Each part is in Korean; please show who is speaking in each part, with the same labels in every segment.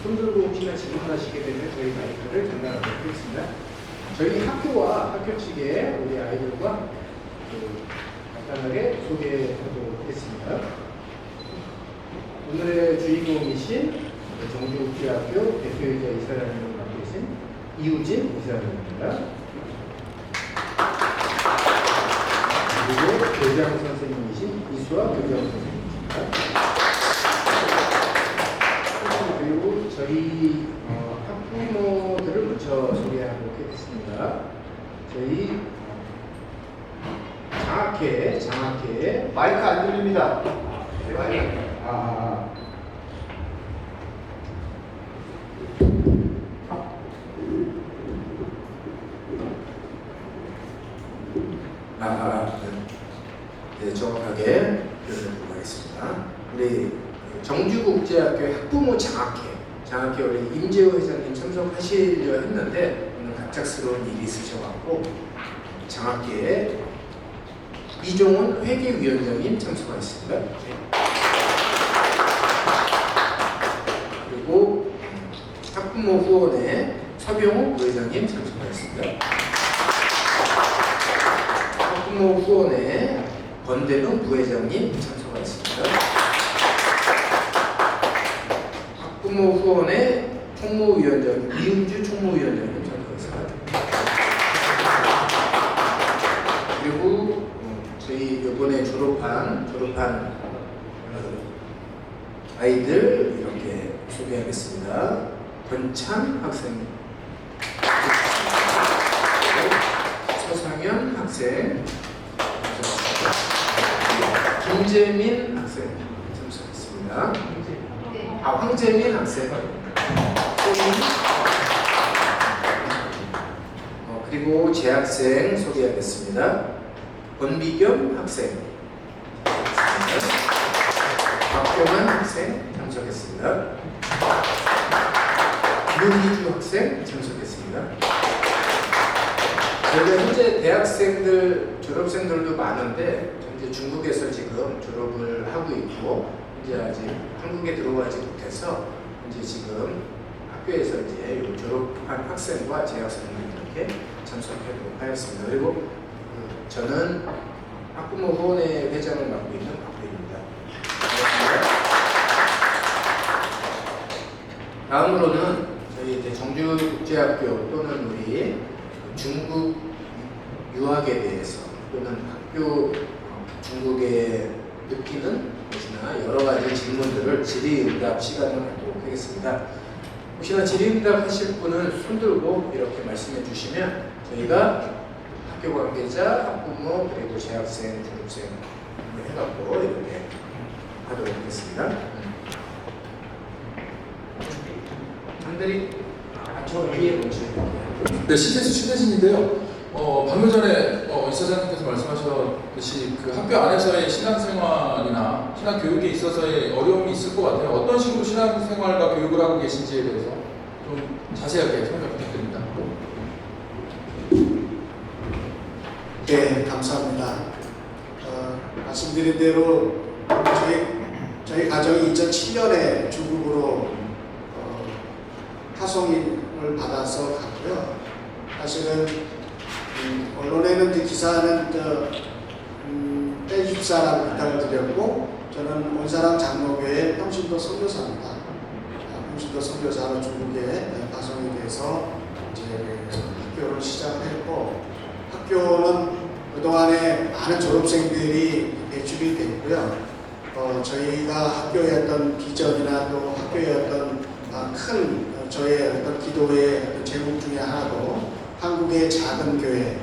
Speaker 1: 손들고 혹시나 질문하시게 되면 저희 마이크를 전달하도록 하겠습니다. 저희 학교와 학교 측의 우리 아이들과 간단하게 소개하도록 하겠습니다. 오늘의 주인공이신 정주국제학교 대표이사 이사장님을 맡고 계신 이우진 이사장입니다. 그리고 교장 선생님이신 이수아 교장 선생님이십니다. 그리고 저희 학부모들을 먼저 소개하도록 하겠습니다. 저희 장학회
Speaker 2: 마이크 안 들립니다.
Speaker 1: 네, 정확하게 표현해보도록 하겠습니다. 우리 정주국제학교 학부모 장학회 우리 임재호 회장님 참석하시려 했는데 오늘 갑작스러운 일이 있으셔갖고 장학회에 이종훈 회계위원장님 참석하셨습니다. 그리고 학부모 후원회 서병욱 부회장님 참석하셨습니다. 학부모 후원회 권대동 부회장님 참석하셨습니다. 학부모 후원회 총무위원장 이은주 총무위원장님 참석하셨습니다. 그리고 저희 이번에 졸업한 아이들 이렇게 소개하겠습니다. 권찬 학생, 서상현 학생, 김재민 학생 참석했습니다. 황재민 학생, 그리고 재학생 소개하겠습니다. 권비겸 학생, 박경환 학생 참석했습니다. 유희주 학생 참석했습니다. 저희가 현재 대학생들, 졸업생들도 많은데 현재 중국에서 지금 졸업을 하고 있고 이제 아직 한국에 들어오지 못해서 이제 지금 학교에서 이제 졸업한 학생과 재학생을 이렇게 참석하도록 하였습니다. 그리고 저는 학부모 후원회 회장을 맡고 있는 박대입니다. 다음으로는 저희 이제 정주국제학교 또는 우리 중국 유학에 대해서 또는 학교 중국에 느끼는 것이나 여러 가지 질문들을 질의응답 시간을 갖도록 하겠습니다. 혹시나 질의응답 하실 분은 손들고 이렇게 말씀해 주시면 저희가 학교 관계자, 학부모, 그리고 재학생, 졸업생 해갖고 이렇게 하도록 하겠습니다. 한들이 저 위에 보시면
Speaker 3: 네, CTS 최대진인데요. 방금 전에 이사장님께서 말씀하셨듯이 그 학교 안에서의 신앙생활이나 신앙교육에 있어서의 어려움이 있을 것 같아요. 어떤 식으로 신앙생활과 교육을 하고 계신지에 대해서 좀 자세하게 설명 부탁드립니다.
Speaker 2: 네, 감사합니다. 말씀드린 대로 저희 가정이 2007년에 중국으로 파송을 받아서 갔고요. 사실은 언론에는 기사는 떼집사라고 부탁을 드렸고 저는 온사랑 장로교회 평신도 선교사입니다. 평신도 선교사로 중국에 파송이 돼서 이제 학교를 시작을 했고 학교는 그동안에 많은 졸업생들이 배출이 됐고요. 저희가 학교의 어떤 비전이나 또 학교의 어떤 큰 저의 어떤 기도의 어떤 제목 중에 하나도 한국의 작은 교회,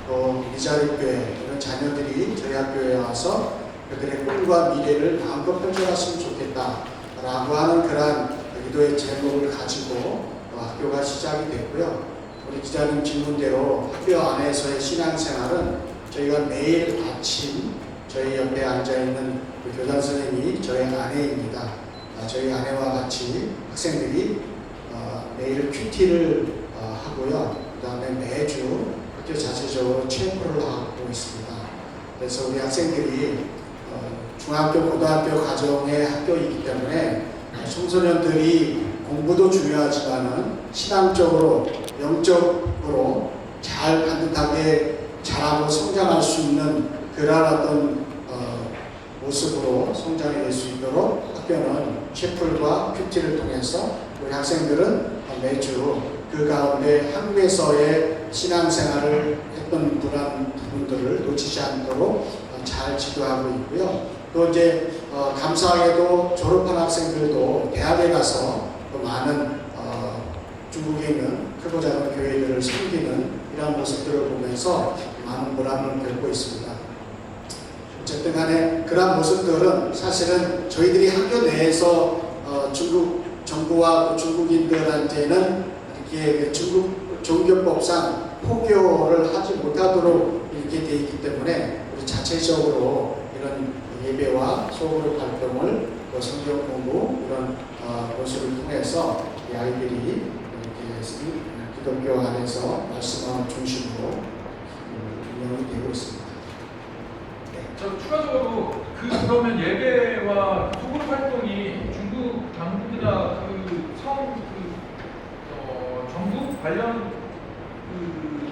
Speaker 2: 또 미자립교회 이런 자녀들이 저희 학교에 와서 그들의 꿈과 미래를 마음껏 펼쳐갔으면 좋겠다라고 하는 그러한 기도의 제목을 가지고 학교가 시작이 됐고요. 우리 기자님 질문대로 학교 안에서의 신앙생활은 저희가 매일 아침 저희 옆에 앉아있는 그 교장 선생님이 저희 아내입니다. 저희 아내와 같이 학생들이 매일 큐티를 하고요. 그 다음에 매주 학교 자체적으로 체육을 하고 있습니다. 그래서 우리 학생들이 중학교, 고등학교 과정의 학교이기 때문에 청소년들이 공부도 중요하지만은 신앙적으로 영적으로 잘 반듯하게 자라고 성장할 수 있는 그러한 어떤 모습으로 성장해 수 있도록 학교는 셰플과 큐티를 통해서 우리 학생들은 매주 그 가운데 한국에서의 신앙생활을 했던 그런 부분들을 놓치지 않도록 잘 지도하고 있고요. 또 이제 감사하게도 졸업한 학생들도 대학에 가서 또 많은 중국에 있는 크고 작은 교회들을 섬기는 이러한 모습들을 보면서 많은 보람을 겪고 있습니다. 어쨌든 간에 그러한 모습들은 사실은 저희들이 학교 내에서 중국 정부와 또 중국인들한테는 이렇게 중국 종교법상 포교를 하지 못하도록 이렇게 되어 있기 때문에 우리 자체적으로 이런 예배와 소그룹 활동을 또 성경 공부 이런 모습을 통해서 이 아이들이 이렇게 기독교 안에서 말씀을 중심으로 운영이 되고 있습니다.
Speaker 3: 저 추가적으로 그러면 예배와 소그룹 활동이 중국 당국이나 정부 관련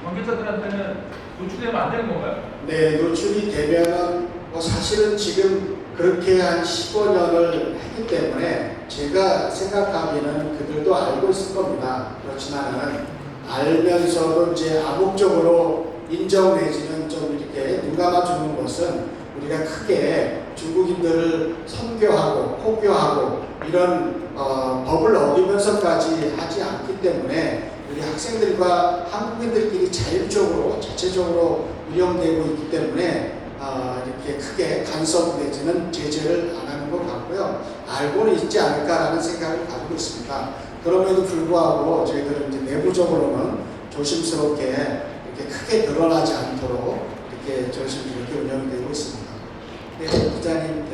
Speaker 3: 관계자들한테는 노출되면 안 되는 건가요?
Speaker 2: 네, 노출이 되면은 사실은 지금 그렇게 한 15년을 했기 때문에 제가 생각하기에는 그들도 알고 있을 겁니다. 그렇지만은 알면서도 이제 암묵적으로 인정 내지는 좀 이렇게 눈 감아주는 것은 우리가 크게 중국인들을 선교하고 포교하고 이런 법을 어기면서까지 하지 않기 때문에 우리 학생들과 한국인들끼리 자율적으로 자체적으로 운영되고 있기 때문에 이렇게 크게 간섭 내지는 제재를 안 하는 것 같고요. 알고는 있지 않을까라는 생각을 가지고 있습니다. 그럼에도 불구하고 저희들은 이제 내부적으로는 조심스럽게 이렇게 크게 드러나지 않도록 이렇게 조심스럽게 운영이 되고 있습니다. 네, 부장님.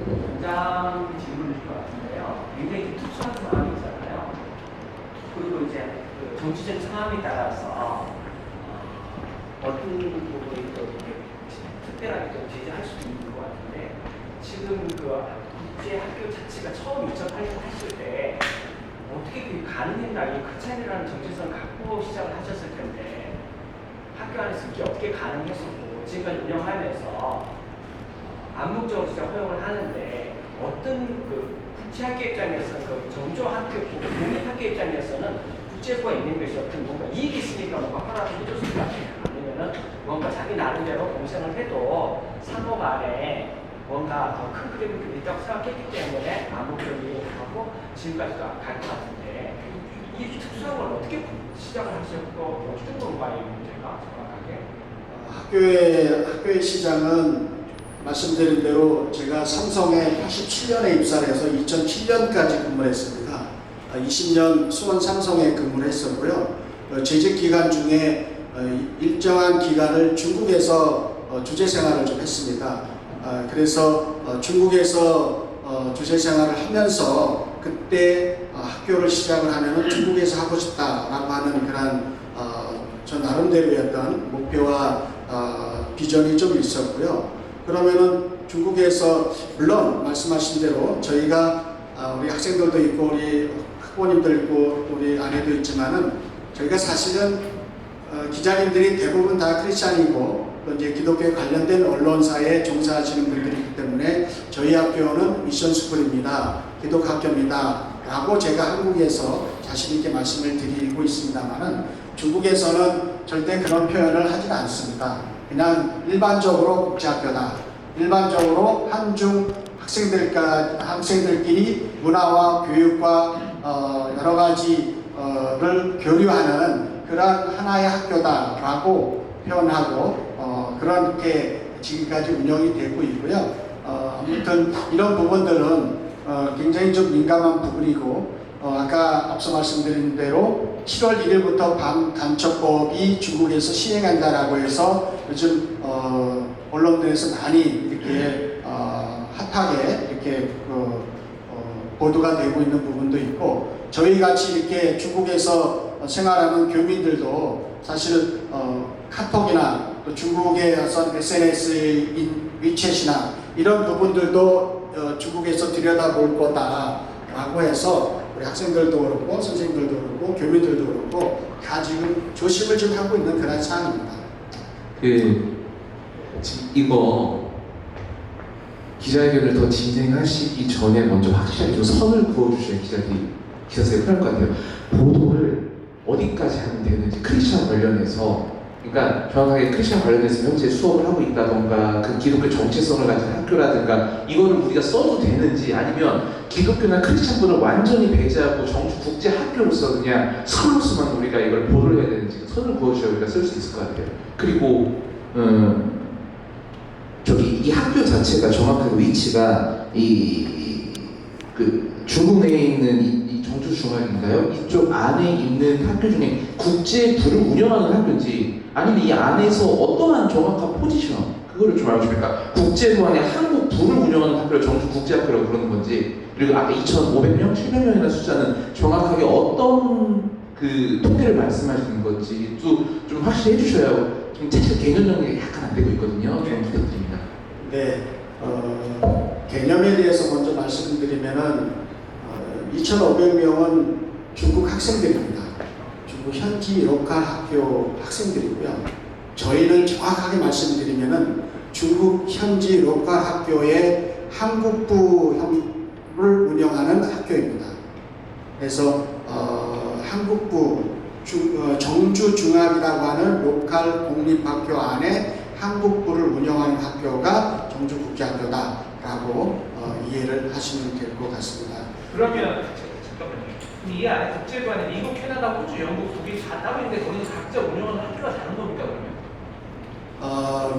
Speaker 4: 원장 질문일 것 같은데요. 굉장히 특수한 상황이 있잖아요. 그리고 이제 그 정치적 상황에 따라서 어떤 부분이 또 이렇게 특별하게 좀 제재할 수도 있는 것 같은데 지금 그 국제 학교 자체가 처음 2008년 했을 때 어떻게 그게 가능했나 이 크차이라는 정체성을 갖고 시작을 하셨을 텐데 학교 안에서 그게 어떻게 가능했었고 지금까지 운영하면서 암묵적으로 진짜 허용을 하는데 어떤 그 국제학교 입장에서는 그 정조학교, 공립학교 입장에서는 국제부가 있는 것이 어떤 뭔가 이익이 있으니까 뭔가 허락을 해줬을 것 같아요. 아니면은 뭔가 자기 나름대로 공생을 해도 상호 간에 뭔가 더 큰 그림이 있다고 생각했기 때문에 암묵적이하고 지금까지도 갈 것 같은데 이 특수한 걸 어떻게 시작을 하셨고 어떤 건가요? 문제가 정확하게?
Speaker 2: 학교의 시장은 말씀드린 대로 제가 삼성에 87년에 입사를 해서 2007년까지 근무를 했습니다. 20년 수원 삼성에 근무를 했었고요. 재직 기간 중에 일정한 기간을 중국에서 주재 생활을 좀 했습니다. 그래서 중국에서 주재 생활을 하면서 그때 학교를 시작을 하면 중국에서 하고 싶다라고 하는 그런 저 나름대로였던 목표와 비전이 좀 있었고요. 그러면은 중국에서 물론 말씀하신 대로 저희가 우리 학생들도 있고 우리 학부모님들 있고 우리 아내도 있지만은 저희가 사실은 기자님들이 대부분 다 크리스찬이고 또 이제 기독교에 관련된 언론사에 종사하시는 분들이기 때문에 저희 학교는 미션 스쿨입니다. 기독학교입니다. 라고 제가 한국에서 자신 있게 말씀을 드리고 있습니다만은 중국에서는 절대 그런 표현을 하지 않습니다. 그냥 일반적으로 국제학교다. 일반적으로 한중 학생들끼리 문화와 교육과 여러 가지를 교류하는 그런 하나의 학교다라고 표현하고 그렇게 지금까지 운영이 되고 있고요. 아무튼 이런 부분들은 굉장히 좀 민감한 부분이고 아까 앞서 말씀드린 대로 7월 1일부터 반간첩법이 중국에서 시행한다라고 해서 요즘 언론들에서 많이 이렇게 핫하게 이렇게 보도가 되고 있는 부분도 있고 저희 같이 이렇게 중국에서 생활하는 교민들도 사실은 카톡이나 또 중국의 어떤 SNS인 위챗이나 이런 부분들도 중국에서 들여다볼 거다. 라고 해서 우리 학생들도 그렇고 선생님들도 그렇고 교민들도 그렇고 다 지금 조심을 좀 하고 있는 그런 상황입니다.
Speaker 5: 지금 이거 기자회견을 더 진행하시기 전에 먼저 확실하게 좀 선을 그어주셔야 기자들이 편할 것 같아요. 보도를 어디까지 하면 되는지 크리스천 관련해서, 그러니까 정확하게 크리스천 관련해서 현재 수업을 하고 있다던가 그 기독교 정체성을 가진 학교라든가 이거를 우리가 써도 되는지, 아니면 기독교나 크리스천분을 완전히 배제하고 정주 국제 학교로서 그냥 선으로서만 우리가 이걸 보도를 해야 되는지 선을 그어주셔야 우리가 쓸 수 있을 것 같아요. 그리고 저기 이 학교 자체가 정확하게 위치가 그 중국 내에 있는 이 정주 중학인가요? 이쪽 안에 있는 학교 중에 국제부를 운영하는 학교인지, 아니면 이 안에서 어떠한 정확한 포지션, 그거를 좀 알고 싶으니까 국제부 안에 한국부를 운영하는 학교를 정주 국제학교라고 부르는 건지, 그리고 아까 2,500명, 700명이라는 숫자는 정확하게 어떤 그 통계를 말씀하시는 건지 좀 확실히 해주셔야 좀 자체 개념 정리가 약간 안 되고 있거든요. 좀 부탁드립니다.
Speaker 2: 네, 개념에 대해서 먼저 말씀드리면은 2,500명은 중국 학생들입니다. 중국 현지 로컬 학교 학생들이고요. 저희는 정확하게 말씀드리면은 중국 현지 로컬 학교의 한국부를 운영하는 학교입니다. 그래서 한국부 정주중학이라고 하는 로컬 공립학교 안에 한국부를 운영하는 학교가 정주국제학교다라고 이해를 하시면 될 것 같습니다.
Speaker 6: 그러면 잠깐만요. 그럼 이 안에 국제부 안에 미국, 캐나다, 호주, 영국, 독일 다 따로 있는데 거기는 각자 운영하는 학교가 다른 겁니까 그러면?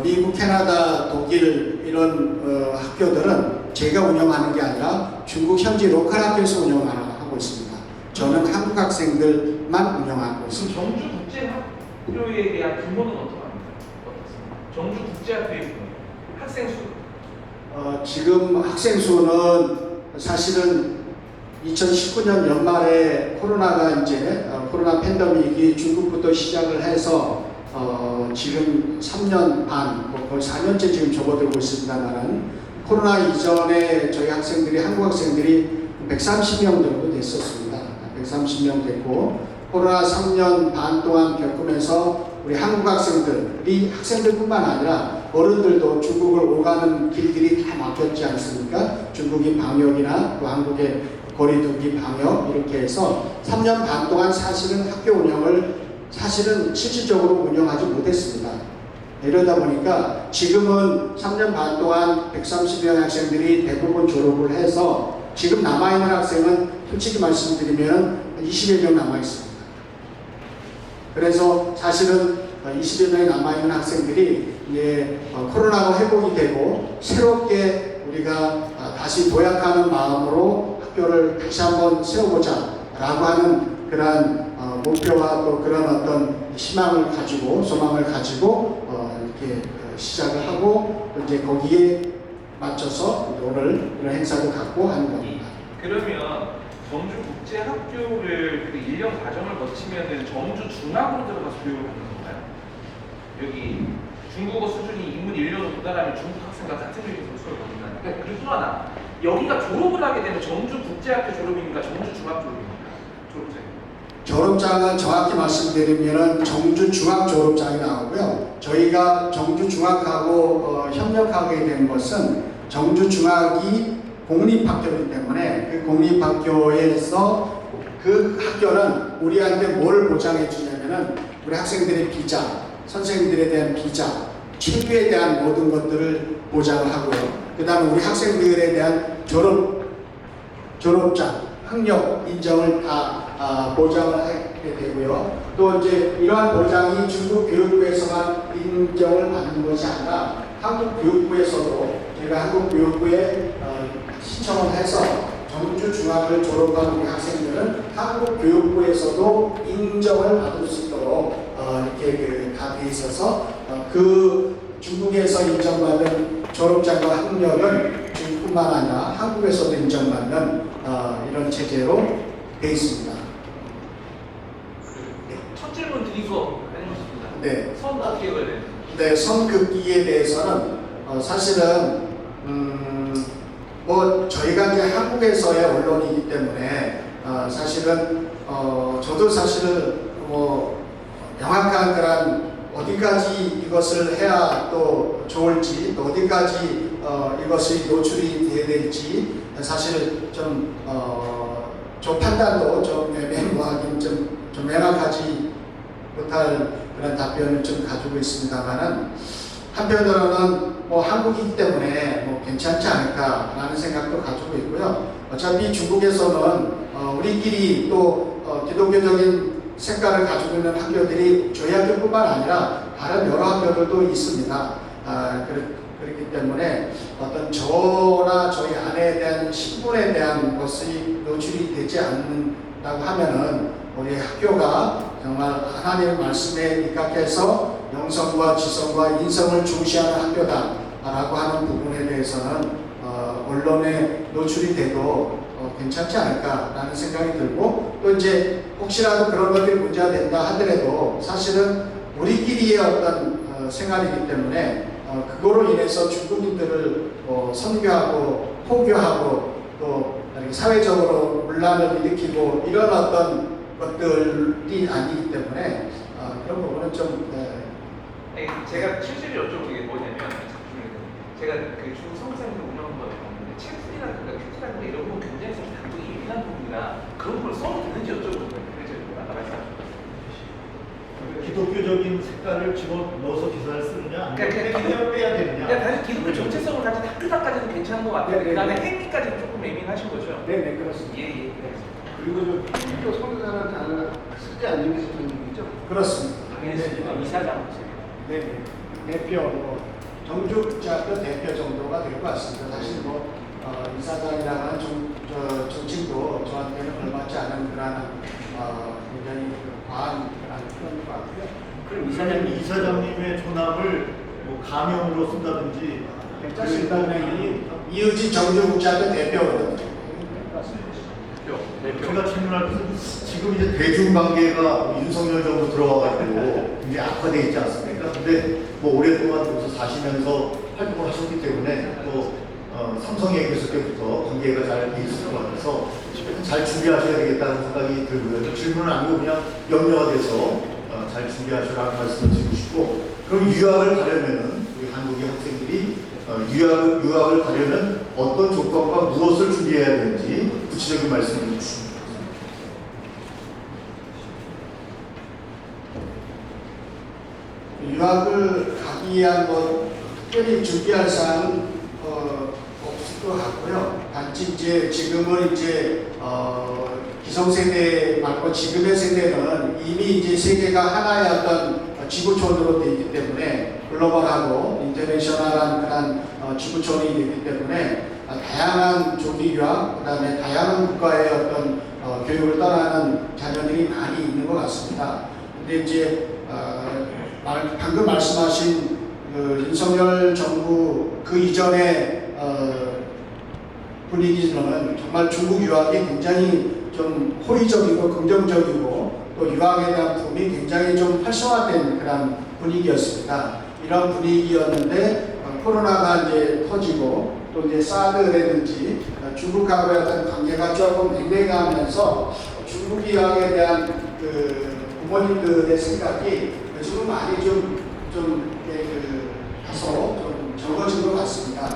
Speaker 2: 미국, 캐나다, 독일 이런 학교들은 제가 운영하는 게 아니라 중국 현지 로컬 학교에서 운영하고 있습니다. 저는 한국 학생들만 운영하고 있습니다.
Speaker 6: 그럼 정주 국제학교에 대한 규모는 어떻습니까? 정주 국제학교의 규모, 학생 수.
Speaker 2: 지금 학생 수는 사실은 2019년 연말에 코로나가 이제 코로나 팬데믹이 중국부터 시작을 해서 지금 3년 반, 거의 4년째 지금 접어들고 있습니다만은 코로나 이전에 저희 학생들이 한국 학생들이 130명 정도 됐었습니다. 130명 됐고 코로나 3년 반 동안 겪으면서 우리 한국 학생들이 학생들뿐만 아니라 어른들도 중국을 오가는 길들이 다 막혔지 않습니까? 중국이 방역이나 또 한국의 거리두기 방역 이렇게 해서 3년 반 동안 사실은 학교 운영을 사실은 실질적으로 운영하지 못했습니다. 이러다 보니까 지금은 3년 반 동안 130명 학생들이 대부분 졸업을 해서 지금 남아있는 학생은 솔직히 말씀드리면 20여 명 남아있습니다. 그래서 사실은 20여 명이 남아있는 학생들이 이제 코로나가 회복이 되고 새롭게 우리가 다시 도약하는 마음으로 학교를 다시 한번 세워보자 라고 하는 그런 목표와 또 그런 어떤 희망을 가지고 소망을 가지고 이렇게 시작을 하고 이제 거기에 맞춰서 오늘 이런 행사도 갖고 하는 겁니다.
Speaker 6: 그러면 정주 국제학교를 그 1년 과정을 거치면은 정주 중학으로 들어가서 교육을 하는 건가요? 여기 중국어 수준이 인문 1년으로 도달하면 중국 학생과 같은 교육에서 수업을 받는다니까. 그리고 또 하나, 여기가 졸업을 하게 되면 정주 국제학교 졸업입니까? 정주 중학 졸업입니까? 졸업생.
Speaker 2: 졸업장은 정확히 말씀드리면 정주 중학 졸업장이 나오고요. 저희가 정주 중학하고 협력하게 된 것은 정주 중학이 공립학교이기 때문에 그 공립학교에서 그 학교는 우리한테 뭘 보장해 주냐면은 우리 학생들의 비자, 선생님들에 대한 비자, 체류에 대한 모든 것들을 보장을 하고요. 그 다음에 우리 학생들에 대한 졸업장, 학력 인정을 다 보장을 하게 되고요. 또 이제 이러한 보장이 중국 교육부에서만 인정을 받는 것이 아니라 한국 교육부에서도 제가 한국 교육부에 신청을 해서 정주 중학을 졸업한 우리 학생들은 한국 교육부에서도 인정을 받을 수 있도록 이렇게 다 돼 있어서 그 중국에서 인정받은 졸업장과 학력은 중국뿐만 아니라 한국에서도 인정받는 이런 체제로 돼 있습니다.
Speaker 6: 첫 질문 드리고 해주셨습니다.
Speaker 2: 네.
Speaker 6: 선 어떻게 해야 돼요?
Speaker 2: 네, 선긋기에 대해서는 사실은 뭐 저희가 이제 한국에서의 언론이기 때문에 사실은 저도 사실은 뭐 명확한 그런 어디까지 이것을 해야 또 좋을지, 또 어디까지 이것이 노출이 돼야 될지 사실 좀 판단도 좀 애매모호하긴 좀 명확하지 못할 그런 답변을 좀 가지고 있습니다만은 한편으로는 뭐 한국이기 때문에 뭐 괜찮지 않을까라는 생각도 가지고 있고요. 어차피 중국에서는 우리끼리 또 기독교적인 색깔을 가지고 있는 학교들이 저희 학교뿐만 아니라 다른 여러 학교들도 있습니다. 그렇기 때문에 어떤 저나 저희 아내에 대한 신분에 대한 것이 노출이 되지 않는다고 하면은 우리 학교가 정말 하나님의 말씀에 입각해서 영성과 지성과 인성을 중시하는 학교다라고 하는 부분에 대해서는 언론에 노출이 돼도 괜찮지 않을까라는 생각이 들고, 또 이제 혹시라도 그런 것들이 문제가 된다 하더라도 사실은 우리끼리의 어떤 생활이기 때문에 그거로 인해서 중국인들을 선교하고 포교하고 또 사회적으로 문란을 일으키고 이런 어떤 것들이 아니기 때문에 그런 부분은 좀
Speaker 6: 아니, 제가 실제로 여쭤보는 게 뭐냐면 제가 그 중국 성장을 운영한 거 봤는데 챔플이나 큐티라는 이런 부분 굉장히 좀 다루기 예민한 부분이나 그런 걸 써도 되는지 여쭤보는 거예요. 그래서 말씀하세요.
Speaker 7: 기독교적인 색깔을 집어넣어서 기사를 쓰느냐, 아니면 빼야 되느냐.
Speaker 6: 다시 기독교 정체성을 가진 학교다까지는 괜찮은 것 같아요. 그 다음에 행위까지는 조금 예민하신 거죠?
Speaker 1: 네네 그렇습니다.
Speaker 6: 예.
Speaker 1: 그리고 좀 필요 선교사라는 단어를 쓰지 않는 게 좋은 얘기죠.
Speaker 2: 그렇습니다.
Speaker 4: 이사장.
Speaker 1: 네네.
Speaker 2: 대표 정주대학교 대표 정도가 될 것 같습니다. 사실 뭐 이사장이라는 정칭도 저한테는 걸맞지 않은 그런 굉장히 과한 그런 것 같고요.
Speaker 7: 그럼 이사장님의 조남을 뭐 가명으로 쓴다든지
Speaker 2: 괜찮습니다. 이의지 정주국제학교 대표거든요.
Speaker 7: 제가 질문할 것은 지금 이제 대중관계가 윤석열 정부 들어와가지고 굉장히 악화되어 있지 않습니까? 근데 뭐 오랫동안 여기서 사시면서 활동을 하셨기 때문에 또 삼성에 계실 때부터 관계가 잘 돼 있을 것 같아서 잘 준비하셔야 되겠다는 생각이 들고요. 질문은 아니고 그냥 염려가 돼서 잘 준비하시라는 말씀을 드리고 싶고, 그럼 유학을 가려면은 우리 한국의 학생들이 유학을 가려면 어떤 조건과 무엇을 준비해야 되는지 구체적인 말씀을 주십니다.
Speaker 2: 유학을 가기 위한 특별히 준비할 사항은 없을 것 같고요. 단지 이제 지금은 이제 기성세대 말고 지금의 세대는 이미 이제 세계가 하나의 어떤 지구촌으로 되어 있기 때문에 글로벌하고 인터내셔널한 그런 지구촌이 되기 때문에 다양한 조기 유학, 그다음에 다양한 국가의 어떤 교육을 떠나는 자녀들이 많이 있는 것 같습니다. 근데 이제 방금 말씀하신 그 윤석열 정부 그 이전의 분위기는 정말 중국 유학이 굉장히 좀 호의적이고 긍정적이고 또 유학에 대한 부분이 굉장히 좀 활성화된 그런 분위기였습니다. 이런 분위기였는데 코로나가 이제 터지고 또 이제 사드라든지 중국하고의 어떤 관계가 조금 냉랭하면서 중국 유학에 대한 그 부모님들의 생각이 요즘은 많이 다소 좀 적어진 것 같습니다.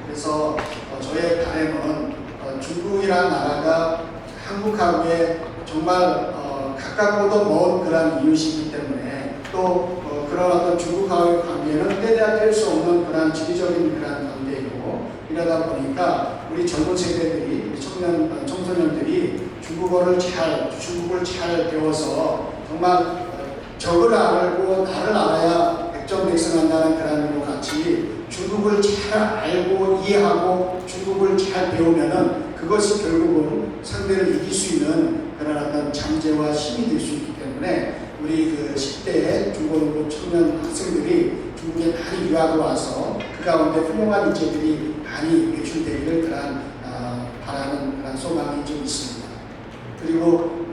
Speaker 2: 그래서 저의 바람은 중국이라는 나라가 한국하고의 정말 가깝고도 먼 그런 이웃이기 때문에 또 그런 어떤 중국하고의 관계는 떼야 뗄 수 없는 그런 지리적인 그런 관계이고, 이러다 보니까 우리 젊은 세대들이 청소년들이 중국을 잘 배워서 정말 적을 알고 나를 알아야 백전백승한다는 그런 것 같이 중국을 잘 알고 이해하고 중국을 잘 배우면은 그것이 결국은 상대를 이길 수 있는 그런 어떤 잠재와 힘이 될 수 있기 때문에 우리 그 10대 중고등부 청년 학생들이 중국에 많이 유학을 와서 그 가운데 훌륭한 인재들이 많이 배출되기를 바라는 그런 소망이 좀 있습니다. 그리고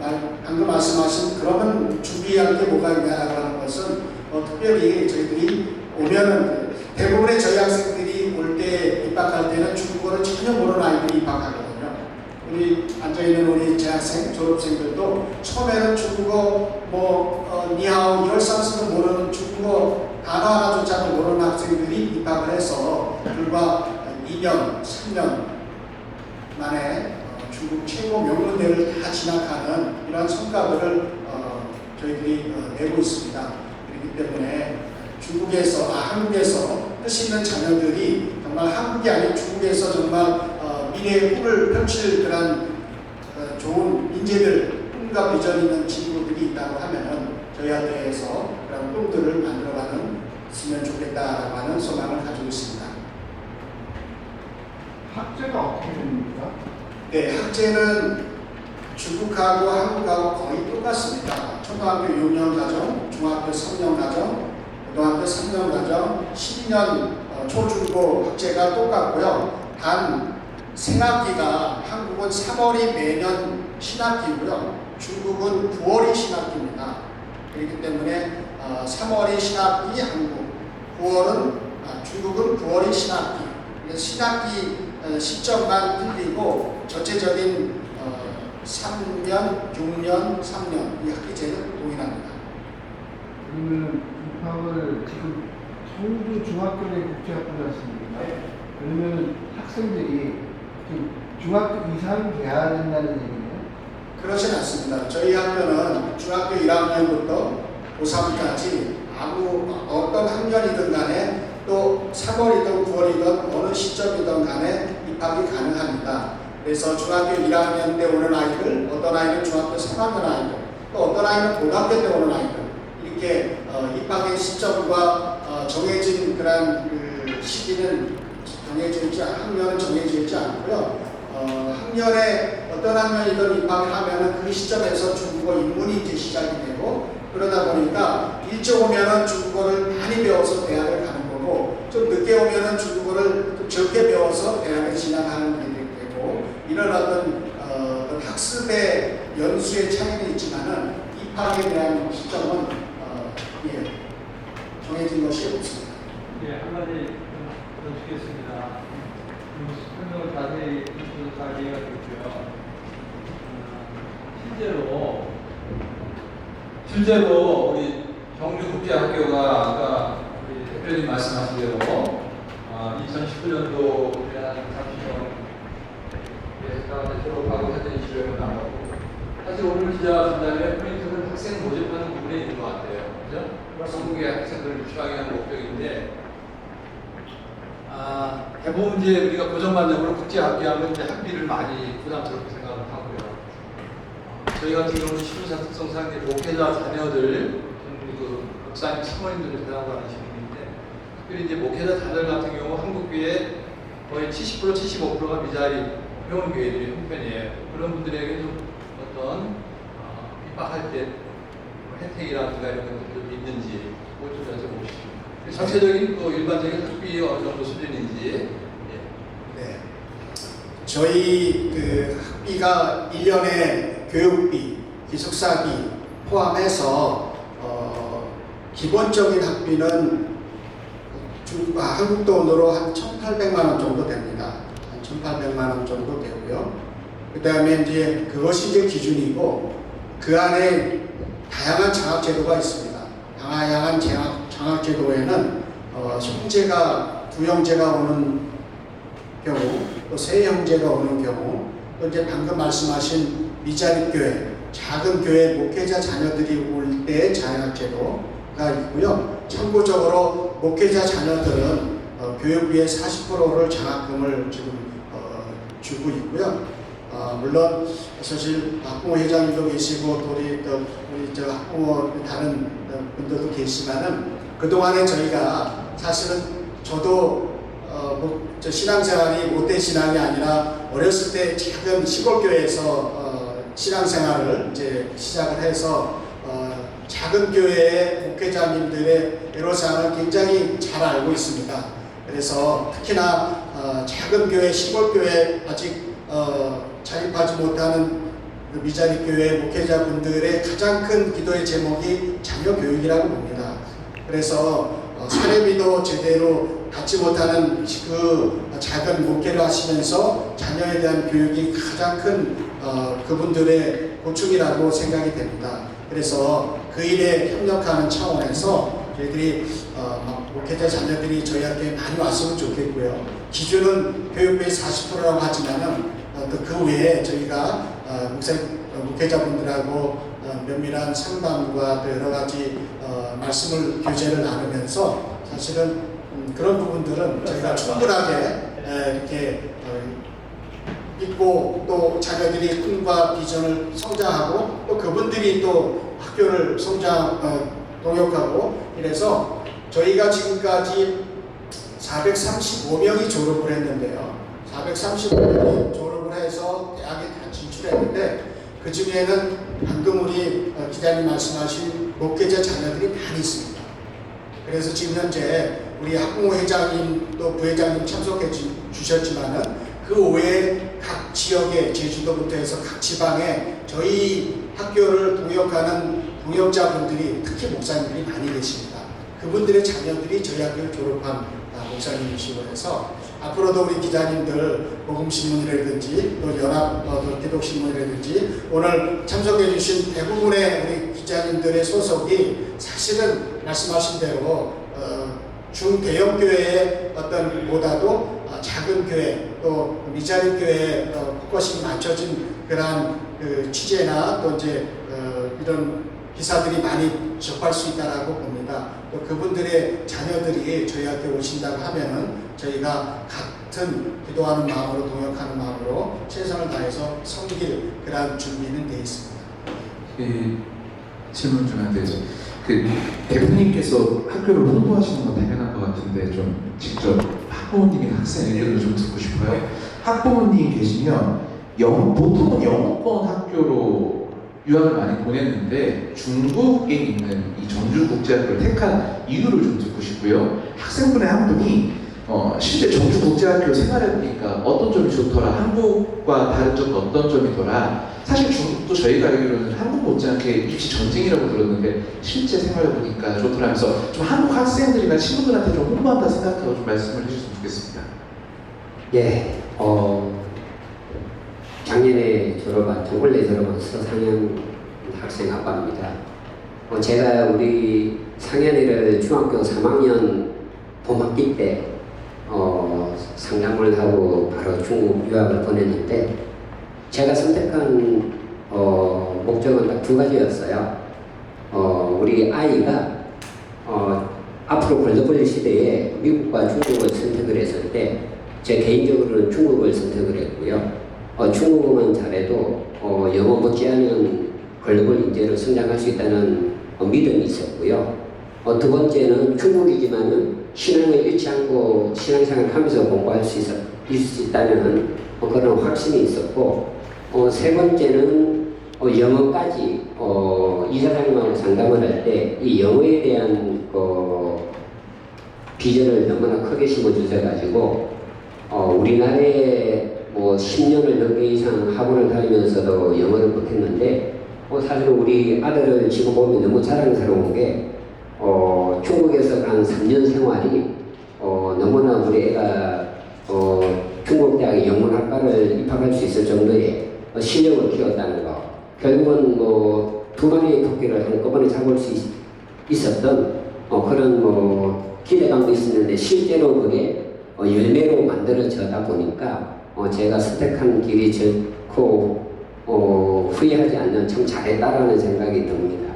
Speaker 2: 방금 말씀하신 그러면 준비할 게 뭐가 있냐라고 하는 것은 특별히 저희들이 오면은 대부분의 저희 학생들이 올 때 입학할 때는 중국 중국어를 전혀 모르는 아이들이 입학하거든요. 우리 앉아있는 우리 재학생, 졸업생들도 처음에는 중국어 니하오, 열산스도 모르는 중국어 단어 하나조차도 모르는 학생들이 입학을 해서 불과 2년, 3년 만에 중국 최고 명문대를 다 진학하는 이러한 성과들을 저희들이 내고 있습니다. 그렇기 때문에 한국에서 뜻 있는 자녀들이 정말 한국이 아닌 중국에서 정말 미래의 꿈을 펼칠 그런 좋은 인재들, 꿈과 비전 있는 친구들이 있다고 하면 저희한테서 그런 꿈들을 만들어가면 좋겠다라고 하는 소망을 가지고 있습니다.
Speaker 8: 학제가 어떻게 됩니까?
Speaker 2: 네, 학제는 중국하고 한국하고 거의 똑같습니다. 초등학교 6년 과정, 중학교 3년 과정, 고등학교 3년 과정, 12년 초중고 학제가 똑같고요. 단 생학기가 한국은 3월이 매년 신학기고요. 중국은 9월이 신학기입니다. 그렇기 때문에 3월이 신학기 한국, 중국은 9월이 신학기. 그래서 신학기 시점만 틀리고 전체적인 3년, 6년, 3년 이 학기제는 동일합니다.
Speaker 8: 그러면 입학을 지금 청주 중학교에 국제학교를 했습니다. 그러면 학생들이 지금 중학교 이상 돼야 된다는 얘기네요.
Speaker 2: 그렇진 않습니다. 저희 학교는 중학교 1학년부터 고3까지 어떤 학년이든 간에 또 3월이든 9월이든 어느 시점이든 간에 입학이 가능합니다. 그래서 중학교 1학년 때 오는 아이들, 어떤 아이는 중학교 3학년 아이들, 또 어떤 아이는 고등학교 때 오는 아이들 이렇게 입학의 시점과 정해진 그런 시기는 학년은 정해져 있지 않고요. 학년에 어떤 학년이든 입학을 하면은 그 시점에서 중국어 입문이 이제 시작이 되고 그러다 보니까 일찍 오면은 중국어를 많이 배워서 대학을 가는 거고 좀 늦게 오면은 중국어를 좀 적게 배워서 대학에 진학하는 게 되고 이런 어떤 학습의 연수의 차이는 있지만은 입학에 대한 시점은 정해진 것이 없습니다.
Speaker 9: 예, 한 가지 더 주겠습니다. 설명을 자세히 해주셔서 잘 이해가 됐고요. 실제로 우리 경주국제학교가 아까 우리 대표님 말씀하신 대로 2019년도 한 30명 졸업하고 사진 실험을 나가고 사실 오늘 기자간담회 포인트는 학생 모집하는 부분에 있는 것 같아요. 그죠? 한국의 학생들을 유치하기 위한 목적인데 대부분 이제 우리가 고정관념으로 국제학교 하면 이제 학비를 많이 부담스럽게 생각을 하고요. 저희 같은 경우는 신분사 특성상 이제 목회자 자녀들, 그 목사님, 사모님들을 대상으로 하는 시민인데, 특별히 이제 목회자 자녀들 같은 경우 한국교회 거의 70%, 75%가 미자리 회원교회들이 형편이에요. 그런 분들에게 좀 어떤 입학할 때 혜택이라든가 이런 것들이 좀 있는지 그것 좀 여쭤보시죠. 전체적인 또 일반적인 학비 어느 정도 수준인지.
Speaker 2: 네. 저희 그 학비가 1년에 교육비, 기숙사비 포함해서 기본적인 학비는 한국 돈으로 한 1,800만 원 정도 됩니다. 한 1,800만 원 정도 되고요. 그 다음에 이제 그것이 이제 기준이고 그 안에 다양한 장학제도가 있습니다. 다양한 장학제도에는 형제가 두 형제가 오는 경우, 또 세 형제가 오는 경우, 또 이제 방금 말씀하신 미자립교회, 작은 교회 목회자 자녀들이 올 때의 장학제도가 있고요. 참고적으로 목회자 자녀들은 교육비의 40%를 장학금을 지금 주고 있고요. 물론 사실 학부모 회장님도 계시고 또 우리 학부모 다른 분들도 계시지만은 그동안에 저희가 사실은 저도 저 신앙생활이 못된 신앙이 아니라 어렸을 때 작은 시골교회에서 신앙생활을 이제 시작을 해서 작은 교회의 목회자님들의 애로사항을 굉장히 잘 알고 있습니다. 그래서 특히나 작은 교회, 시골교회 아직 자립하지 못하는 그 미자립교회 목회자분들의 가장 큰 기도의 제목이 자녀 교육이라고 봅니다. 그래서 사례비도 제대로 받지 못하는 그 작은 목회를 하시면서 자녀에 대한 교육이 가장 큰 그분들의 고충이라고 생각이 됩니다. 그래서 그 일에 협력하는 차원에서 저희들이 목회자 자녀들이 저희 학교에 많이 왔으면 좋겠고요. 기준은 교육비의 40%라고 하지만은 또 그 외에 저희가 목회자분들하고 면밀한 상담과 또 여러 가지 말씀을 교제를 나누면서 사실은 그런 부분들은 저희가 충분하게 이렇게 믿고 또 자녀들이 꿈과 비전을 성장하고 또 그분들이 또 학교를 동역하고 이래서 저희가 지금까지 435명이 졸업을 했는데요. 435명이 졸업을 해서 대학에 다 진출했는데 그 중에는 방금 우리 기자님 말씀하신 목회자 자녀들이 많이 있습니다. 그래서 지금 현재 우리 학부모 회장님 또 부회장님 참석해 주셨지만은 그 외에 각 지역에 제주도부터 해서 각 지방에 저희 학교를 동역하는 동역자분들이 특히 목사님들이 많이 계십니다. 그분들의 자녀들이 저희 학교를 졸업한 목사님이시고 해서 앞으로도 우리 기자님들 복음신문이라든지 또 연합 기독신문이라든지 오늘 참석해 주신 대부분의 우리 기자님들의 소속이 사실은 말씀하신 대로 중대형 교회의 어떤 보다도 작은 교회 또 미자립 교회에 포커싱이 맞춰진 그러한 그 취재나 또 이제 이런 기사들이 많이 접할 수 있다라고 봅니다. 또 그분들의 자녀들이 저희 학교에 오신다고 하면은 저희가 같은 기도하는 마음으로 동역하는 마음으로 최선을 다해서 섬길 그러한 준비는 되어 있습니다.
Speaker 5: 질문 좀 한데 대표님께서 학교를 홍보하시는 건 당연한 것 같은데 좀 직접 학부모님이나 학생 의견을 좀 듣고 싶어요. 학부모님 계시면 보통은 영어권 학교로 유학을 많이 보냈는데 중국에 있는 이 전주국제학교를 택한 이유를 좀 듣고 싶고요. 학생분의 한 분이 실제 전주국제학교 생활해보니까 어떤 점이 좋더라, 한국과 다른 점은 어떤 점이더라. 사실 중국도 저희가 알기로는 한국 못지않게 입시 전쟁이라고 들었는데 실제 생활해보니까 좋더라면서 좀 한국 학생들이나 친구들한테 좀 홍보한다 생각하고 좀 말씀을 해주셨으면 좋겠습니다.
Speaker 10: 예, 작년에 원래 졸업한 서상현 학생 아빠입니다. 제가 우리 상현이를 중학교 3학년 봄학기 때 상담을 하고 바로 중국 유학을 보냈는데 제가 선택한 목적은 딱 두 가지였어요. 우리 아이가 앞으로 글로벌 시대에 미국과 중국을 선택을 했을 때 제 개인적으로는 중국을 선택을 했고요. 중국어만 잘해도 영어 못지않은 글로벌 인재로 성장할 수 있다는 믿음이 있었고요. 두 번째는 중국이지만은 신앙을 잃지 않고 신앙생활을 하면서 공부할 수 있다는 그런 확신이 있었고, 세 번째는 영어까지 이사장님하고 상담을 할 때 이 영어에 대한 비전을 너무나 크게 심어주셔가지고 우리나라에 10년을 넘게 이상 학원을 다니면서도 영어를 못했는데 사실 우리 아들을 지금 보면 너무 자랑스러운 게 중국에서 한 3년 생활이 너무나 우리 애가 중국대학의 영문학과를 입학할 수 있을 정도의 실력을 키웠다는 거. 결국은 두 마리의 토끼를 한꺼번에 잡을 수 있었던 그런 기대감도 있었는데 실제로 그게 열매로 만들어져다 보니까 제가 선택한 길이 좋고 후회하지 않는 참 잘했다라는 생각이 듭니다.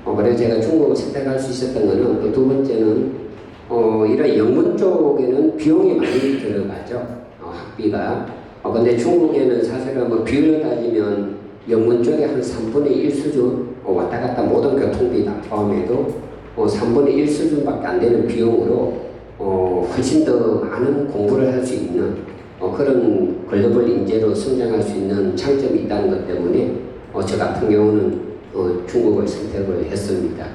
Speaker 10: 그래서 제가 중국을 선택할 수 있었던 것은 또 두 번째는 이런 영문 쪽에는 비용이 많이 들어가죠. 학비가. 근데 중국에는 사실은 비율을 따지면 영문 쪽에 한 3분의 1 수준 왔다 갔다 모든 교통비 다 포함해도 3분의 1 수준밖에 안 되는 비용으로 훨씬 더 많은 공부를 할 수 있는 그런 글로벌 인재로 성장할 수 있는 장점이 있다는 것 때문에 저 같은 경우는 중국을 선택을 했습니다.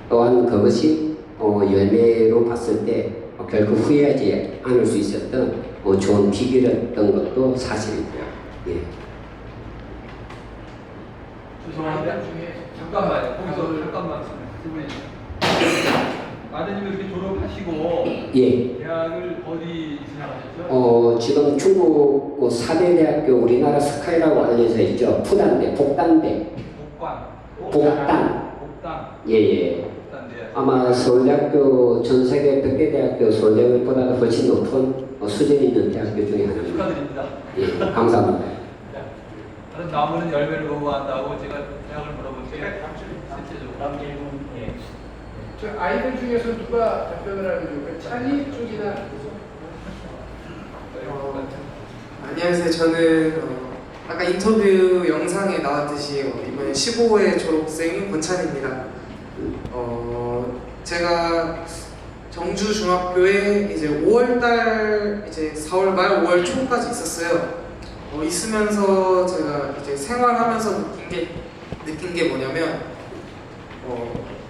Speaker 10: 또한 그것이 열매로 봤을 때 결코 후회하지 않을 수 있었던 좋은 비결이었던 것도 사실이고요. 예.
Speaker 9: 죄송한데 잠깐만요. 거기서 잠깐만. 아드님이 이렇게 졸업하시고
Speaker 10: 예.
Speaker 9: 대학을 어디 진학하셨죠?
Speaker 10: 지금 중국 4대 대학교 우리나라 스카이라고 알려져 있죠. 푸단대, 복단대, 복단. 예예.
Speaker 9: 복단대.
Speaker 10: 아마 서울대학교 전 세계 100개 대학교 서울대보다 훨씬 높은 수준 있는 대학교 중에 하나입니다.
Speaker 9: 축하드립니다.
Speaker 10: 예, 감사합니다.
Speaker 9: 다른 나무는 열매를 거부한다고 제가 대학을 물어볼게요. 실제적으로.
Speaker 4: 다음 질문. 예.
Speaker 1: 저 아이들 중에서 누가 답변을 하면 좋을까요? 찰리 쪽이나
Speaker 11: 안녕하세요. 저는 아까 인터뷰 영상에 나왔듯이 이번에 15회 졸업생인 권찬입니다. 제가 정주 중학교에 이제 5월달 이제 4월 말 5월 초까지 있었어요. 있으면서 제가 이제 생활하면서 느낀 게 뭐냐면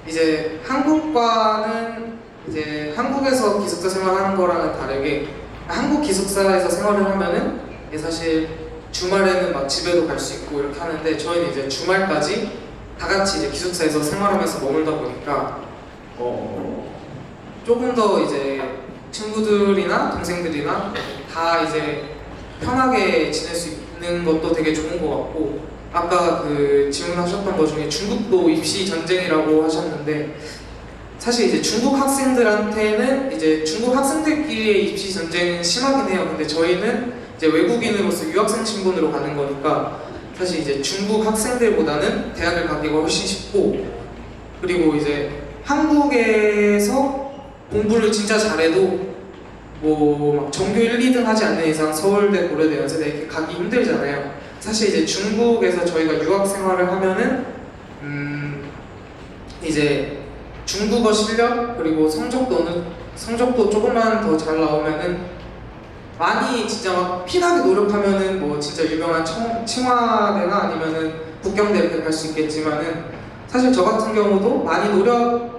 Speaker 11: 이제 한국과는 이제 한국에서 기숙사 생활하는 거랑은 다르게 한국 기숙사에서 생활을 하면은 사실 주말에는 막 집에도 갈 수 있고 이렇게 하는데 저희는 이제 주말까지 다 같이 이제 기숙사에서 생활하면서 머물다 보니까 조금 더 이제 친구들이나 동생들이나 다 이제 편하게 지낼 수 있는 것도 되게 좋은 것 같고 아까 그 질문하셨던 것 중에 중국도 입시 전쟁이라고 하셨는데 사실 이제 중국 학생들한테는 이제 중국 학생들끼리의 입시 전쟁은 심하긴 해요. 근데 저희는 이제 외국인으로서 유학생 신분으로 가는 거니까 사실 이제 중국 학생들보다는 대학을 가기가 훨씬 쉽고 그리고 이제 한국에서 공부를 진짜 잘해도 뭐 막 전교 1, 2등 하지 않는 이상 서울대, 고려대, 연세대 이렇게 가기 힘들잖아요. 사실 이제 중국에서 저희가 유학 생활을 하면은 이제 중국어 실력 그리고 성적도 조금만 더 잘 나오면은 많이 진짜 막 피나게 노력하면은 뭐 진짜 유명한清华대나 아니면은 북경대 이렇게 갈 수 있겠지만은 사실 저 같은 경우도 많이 노력은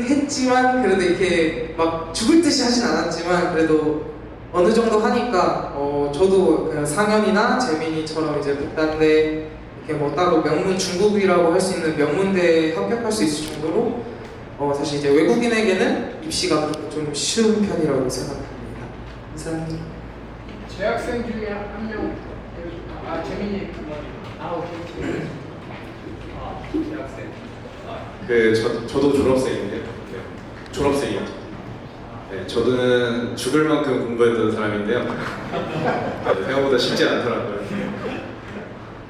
Speaker 11: 했지만 그래도 이렇게 막 죽을 듯이 하진 않았지만 그래도 어느 정도 하니까 저도 그냥 상현이나 재민이처럼 이제 북단대 이렇게 뭐 따로 명문 중국이라고 할 수 있는 명문대에 합격할 수 있을 정도로 사실 이제 외국인에게는 입시가 좀 쉬운 편이라고 생각합니다. 감사합니다.
Speaker 1: 재학생 중에 한 명, 재민이.
Speaker 12: 재학생. 저도 졸업생인데요. 네, 졸업생이었죠. 네, 저는 죽을 만큼 공부했던 사람인데요. 네, 생각보다 쉽지 않더라고요.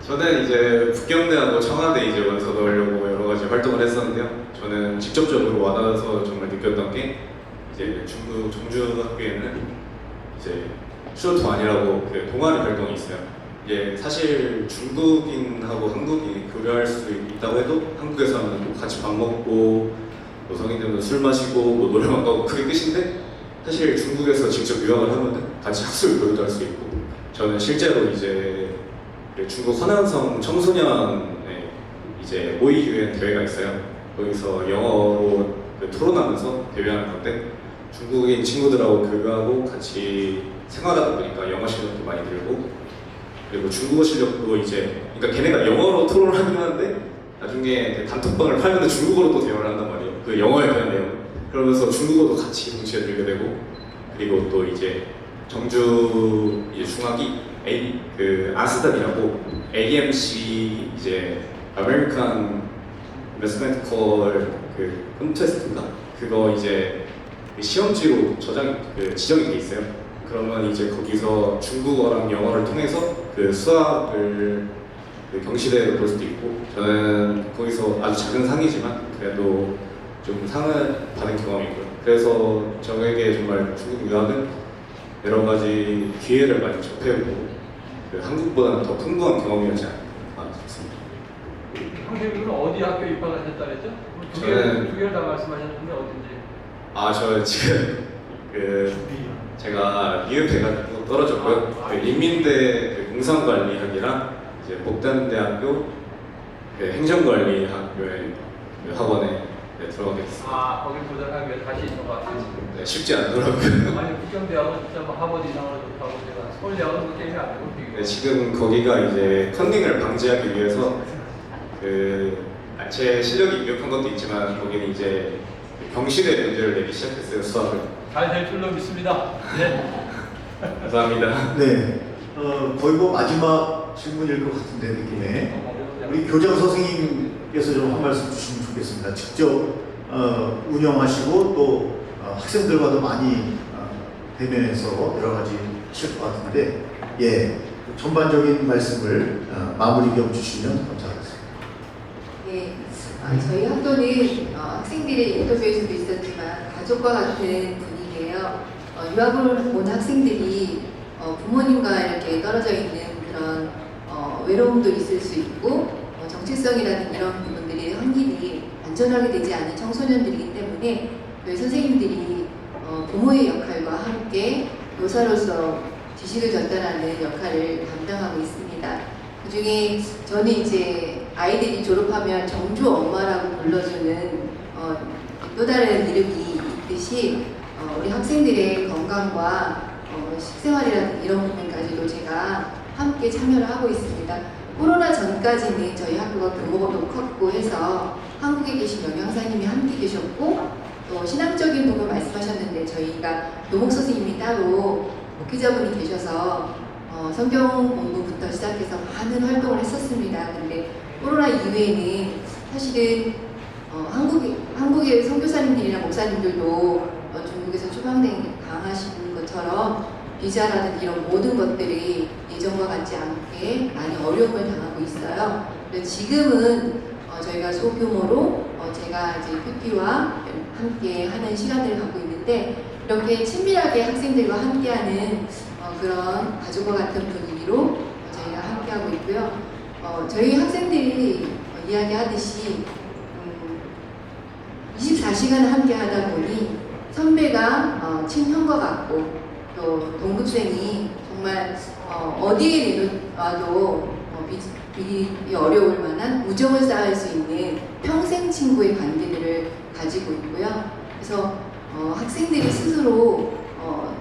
Speaker 12: 저는 이제 북경대하고 청와대 이제 원서 넣으려고 여러 가지 활동을 했었는데요. 저는 직접적으로 와닿아서 정말 느꼈던 게 이제 중국 정주학교에는 이제 슈어트완이라고 그 동아리 활동이 있어요. 이게 사실 중국인하고 한국인이 교류할 수 있다고 해도 한국에서는 뭐 같이 밥 먹고 뭐 성인들도 술 마시고 뭐 노래방 가고 그게 끝인데 사실 중국에서 직접 유학을 하면은 같이 학술 교류도 할 수 있고 저는 실제로 이제 중국 허난성 청소년의 이제 모의 유엔 대회가 있어요. 거기서 영어로 토론하면서 대회하는 건데 중국인 친구들하고 교류하고 같이 생활하다 보니까 영어 실력도 많이 늘고 그리고 중국어 실력도 이제 그러니까 걔네가 영어로 토론을 하긴 하는데 나중에 단톡방을 팔면 중국어로 또 대화를 한단 말이에요. 그 영어에 대한 내용. 그러면서 중국어도 같이 동시에 들게 되고 그리고 또 이제 정주 이제 중학이 그 아스단이라고 AMC 이제 아메리칸 인베스트먼트 콜 그 콘테스트인가 그거 이제 시험지로 지정이 돼 있어요. 그러면 이제 거기서 중국어랑 영어를 통해서 그 수학을 그 경시대회를 볼 수도 있고 저는 거기서 아주 작은 상이지만 그래도 좀 상을 받은 경험이 있고요. 그래서 저에게 정말 중국 유학은 여러 가지 기회를 많이 접해보고 그 한국보다는 더 풍부한 경험이었지 않나 싶습니다.
Speaker 9: 형님은 어디 학교 입학하셨다 그랬죠? 두 개를 다 말씀하셨는데 어딘지.
Speaker 12: 저 지금 제가 미흡해가지고 떨어졌고요. 인민대 그 공상관리학이랑 이제 복단대학교 그 행정관리학교의 그 학원에 들어가게 됐습니다.
Speaker 9: 거기 도전하기 위해 다시 들어갔어요.
Speaker 12: 네, 쉽지 않더라고요.
Speaker 9: 아니 북경대학은 진짜 뭐 하버드 이상으로 좋다고 제가 서울대학은 그 게임이 안 되고.
Speaker 12: 네, 지금 거기가 이제 컨닝을 방지하기 위해서 제 실력이 미흡한 것도 있지만 거기는 이제 병실에 문제를 내기 시작했어요, 수학을.
Speaker 9: 잘 될 줄로 믿습니다. 네.
Speaker 12: 감사합니다.
Speaker 7: 네. 거의 뭐 마지막 질문일 것 같은데 느낌에 우리 교장 선생님께서 좀 한 말씀 주시면 좋겠습니다. 직접 운영하시고 또 학생들과도 많이 대면해서 여러 가지 하실 것 같은데 예 전반적인 말씀을 마무리 겸 주시면 감사하겠습니다.
Speaker 13: 네, 저희 학교는 학생들의 인터뷰에서도 있었지만 가족과 같은 분위기예요. 유학을 온 학생들이 부모님과 이렇게 떨어져 있는 그런 외로움도 있을 수 있고 정체성이라는 이런 부분들이 확실히 안전하게 되지 않은 청소년들이기 때문에 저희 선생님들이 부모의 역할과 함께 교사로서 지식을 전달하는 역할을 담당하고 있습니다. 그 중에 저는 이제 아이들이 졸업하면 정주 엄마라고 불러주는 또 다른 이름이 있듯이 우리 학생들의 건강과 식생활이라는 이런 부분까지도 제가 함께 참여를 하고 있습니다. 코로나 전까지는 저희 학교가 규모도 컸고 해서 한국에 계신 영양사님이 함께 계셨고 또 신앙적인 부분 말씀하셨는데 저희가 교목 선생님이 따로 목회자분이 계셔서 성경 공부부터 시작해서 많은 활동을 했었습니다. 근데 코로나 이후에는 사실은 한국의 선교사님들이나 목사님들도 중국에서 추방된 강하신 것처럼 비자라든 이런 모든 것들이 예전과 같지 않게 많이 어려움을 당하고 있어요. 그래서 지금은 저희가 소규모로 제가 이제 PP와 함께 하는 시간들을 갖고 있는데 이렇게 친밀하게 학생들과 함께하는 그런 가족과 같은 분위기로 저희가 함께하고 있고요. 저희 학생들이 이야기하듯이 24시간을 함께하다 보니 선배가 친형과 같고 또 동급생이 정말 어디에 내놔도 비리 어려울 만한 우정을 쌓을 수 있는 평생 친구의 관계들을 가지고 있고요. 그래서 학생들이 스스로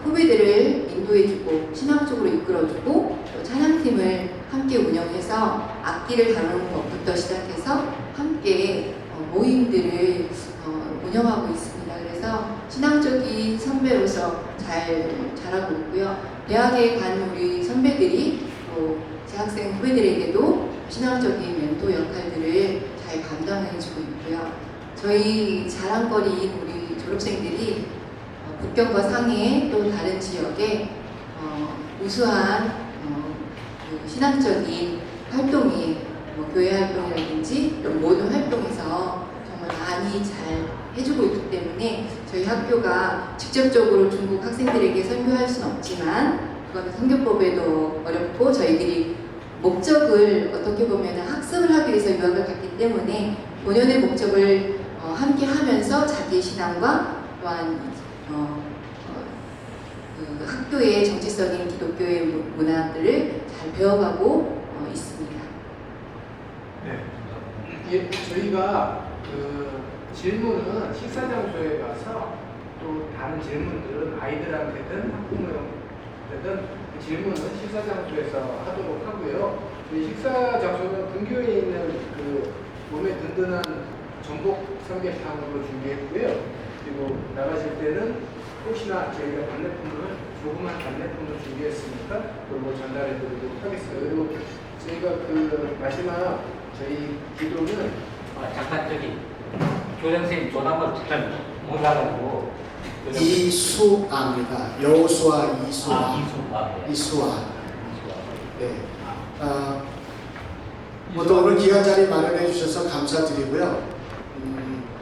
Speaker 13: 후배들을 인도해주고 신앙적으로 이끌어주고 또 찬양팀을 함께 운영해서 악기를 다루는 것부터 시작해서 함께 모임들을 운영하고 있습니다. 그래서 신앙적인 선배로서 잘하고 있고요. 대학에 간 우리 선배들이 또 재학생 후배들에게도 신앙적인 멘토 역할들을 잘 감당해주고 있고요. 저희 자랑거리인 우리 졸업생들이 북경과 상해 또 다른 지역에 우수한 그 신앙적인 활동이 교회 활동이라든지 이런 모든 활동에서 정말 많이 잘 해주고 있기 때문에 저희 학교가 직접적으로 중국 학생들에게 설교할 수는 없지만 그건 선교법에도 어렵고 저희들이 목적을 어떻게 보면 학습을 하기 위해서 유학을 갔기 때문에 본연의 목적을 함께 하면서 자기의 신앙과 또한 그 학교의 정체성인 기독교의 문화들을 잘 배워가고 있습니다.
Speaker 1: 네. 예, 저희가 질문은 식사 장소에 가서 또 다른 질문들은 아이들한테든 학부모한테든 그 질문은 식사 장소에서 하도록 하고요. 저희 식사 장소는 근교에 있는 그 몸에 든든한 전복 삼계탕으로 준비했고요. 그리고 나가실 때는 혹시나 저희가 답례품을 조그만 답례품을 준비했으니까 그걸 전달해드리도록 하겠습니다. 그리고 저희가 그 마지막 저희 기도는
Speaker 14: 잠깐 저기 교장선생님 전화번호 잘 몰라가지고
Speaker 2: 이수아입니다. 여호수아 이수아. 이수아. 네. 또 오늘 귀한 자리 마련해 주셔서 감사드리고요.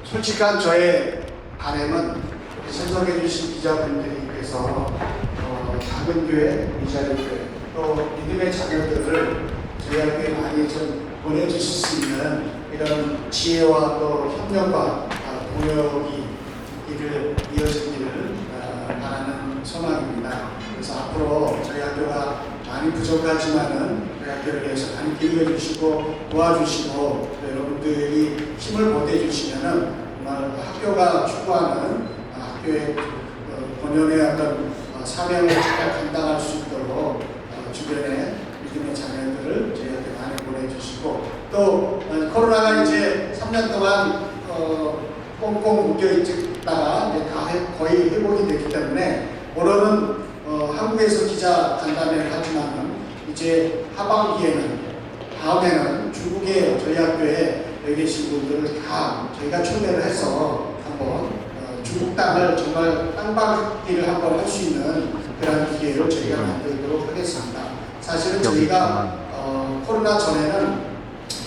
Speaker 2: 솔직한 저의 바람은 선정해 주신 기자분들께서 작은 교회, 미자리 교회, 또 믿음의 자녀들을 저희 학교에 많이 좀 보내주실 수 있는 이런 지혜와 또 협력과 동역이 이어지기를 바라는 소망입니다. 그래서 앞으로 저희 학교가 많이 부족하지만은 저희 학교를 위해서 많이 기도해 주시고 도와주시고 여러분들이 힘을 보태주시면은 정말 학교가 추구하는 학교의 본연의 어떤 사명을 잘 감당할 수 있도록 주변에 믿음의 자녀들을 저희한테 많이 보내주시고 또 코로나가 이제 3년 동안 꽁꽁 묶여 있다가 이제 거의 회복이 됐기 때문에 오늘은 한국에서 기자 간담회를 하지만은 이제 하반기에는 다음에는 중국의 저희 학교에 여기 계신 분들을 다 저희가 초대를 해서 한번 중국 땅을 정말 땅밟기를 한번 할 수 있는 그런 기회를 저희가 만들도록 하겠습니다. 사실은 저희가 코로나 전에는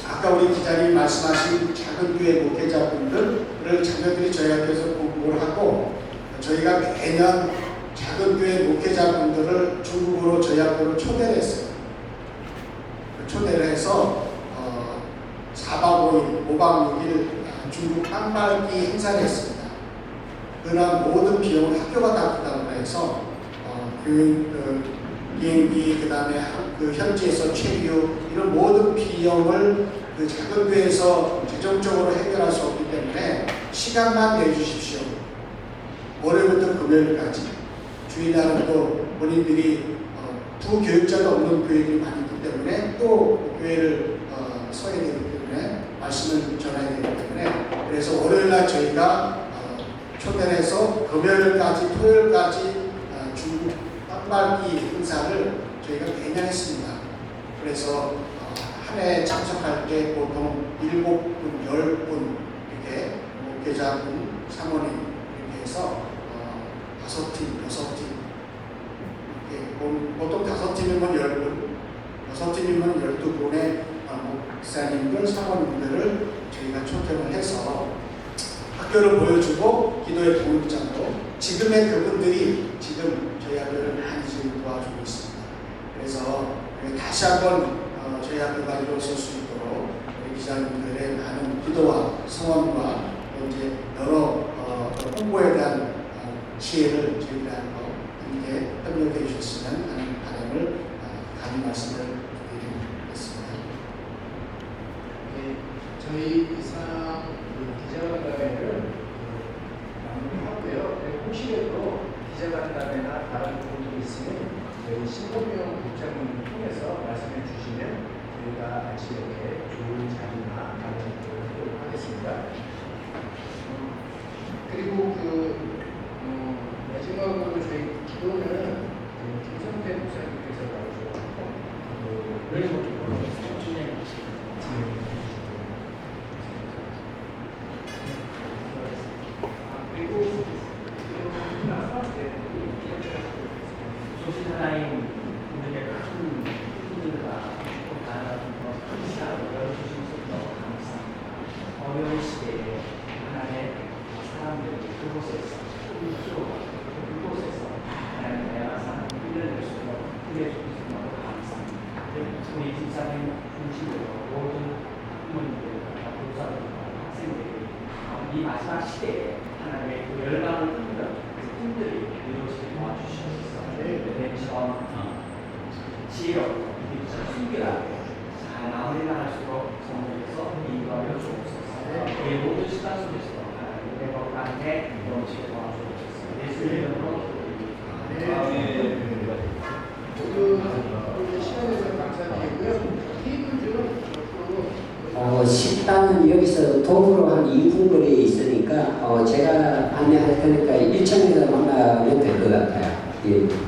Speaker 2: 아까 우리 기자님이 말씀하신 작은 교회 목회자분들을 자녀들이 저희 학교에서 공부를 하고 저희가 매년 작은 교회 목회자분들을 중국으로 저희 학교로 초대를 했어요. 초대를 해서 4박 5일, 5박 6일 중국 땅밟기 행사를 했습니다. 그러나 모든 비용을 학교가 다 부담을 해서 비행기, 그 다음에 그 현지에서 체류 이런 모든 비용을 그 작은 교회에서 재정적으로 해결할 수 없기 때문에 시간만 내주십시오. 월요일부터 금요일까지. 주일날은 또 본인들이 부교육자가 없는 교회들이 많이 있기 때문에 또 교회를 서야 되기 때문에 말씀을 전해야 되기 때문에 그래서 월요일날 저희가 초대를 해서 금요일까지 토요일까지 중국 땅밟기 행사를 저희가 매년 했습니다. 그래서 한 해 참석할 때 보통 7분, 10분 이렇게 목회자분, 사모님 이렇게 해서 5팀, 6팀 보통 5팀이면 10분, 6팀이면 12분의 목사님들, 사모님들을 저희가 초청을 해서 학교를 보여주고 기도의 동역자로 지금의 그분들이 지금 저희 학교를 많이 지금 도와주고 있습니다. 그래서 다시 한번 저희 학교가 이루어질 수 있도록 우리 기자님들의 많은 기도와 성원과 이제 여러 홍보에 대한 기회를 저희들하고 함께 협력해 주셨으면 하는 바람을 감히 말씀을 드리겠습니다.
Speaker 1: 네, 저희 이상 기자간담회를 마무리하고요. 혹시라도 기자간담회나 다른 부분들이 있으면 저희 신범용 국장님을 통해서 말씀해 주시면 저희가 같이 이렇게 좋은 자리나 다른 것들을 하도록 하겠습니다. 그리고 마지막으로 저희 기도는 김성태 목사님께서 나오셔서 그리고
Speaker 4: 소신 하나님 분들의 큰 힘들과 또 다른 큰 시간을 열어주셔서 너무 감사합니다. 어려운 시대에 하나님의 사람들이 그곳에서 그곳에서 하나님의 다양한 사람을 끌어낼 수 있도록 끌어주셔서 너무 감사합니다. 우리 집사님 중심으로 모든 부모님들과 교사들과 학생들이 이 마지막 시대에 하나님의 그 열방을 끊는 힘들이 이루어지게 도와주시옵소서. 전 지혜롭고 순결하게 잘 마무리 나갈수록 성령께서 인도하여 주옵소서. 우리 모든 시간 속에서 하나님의 거룩한데 넘치게 도와주옵소서. 예수의 이름으로
Speaker 1: 모두 시간에서 감사드리고요. 테이블 좀
Speaker 10: 식당은 여기서 도보로 한 2분 거리에 있으니까 제가 안내할 테니까 1층에서 만나면 될 것 같아요. 예.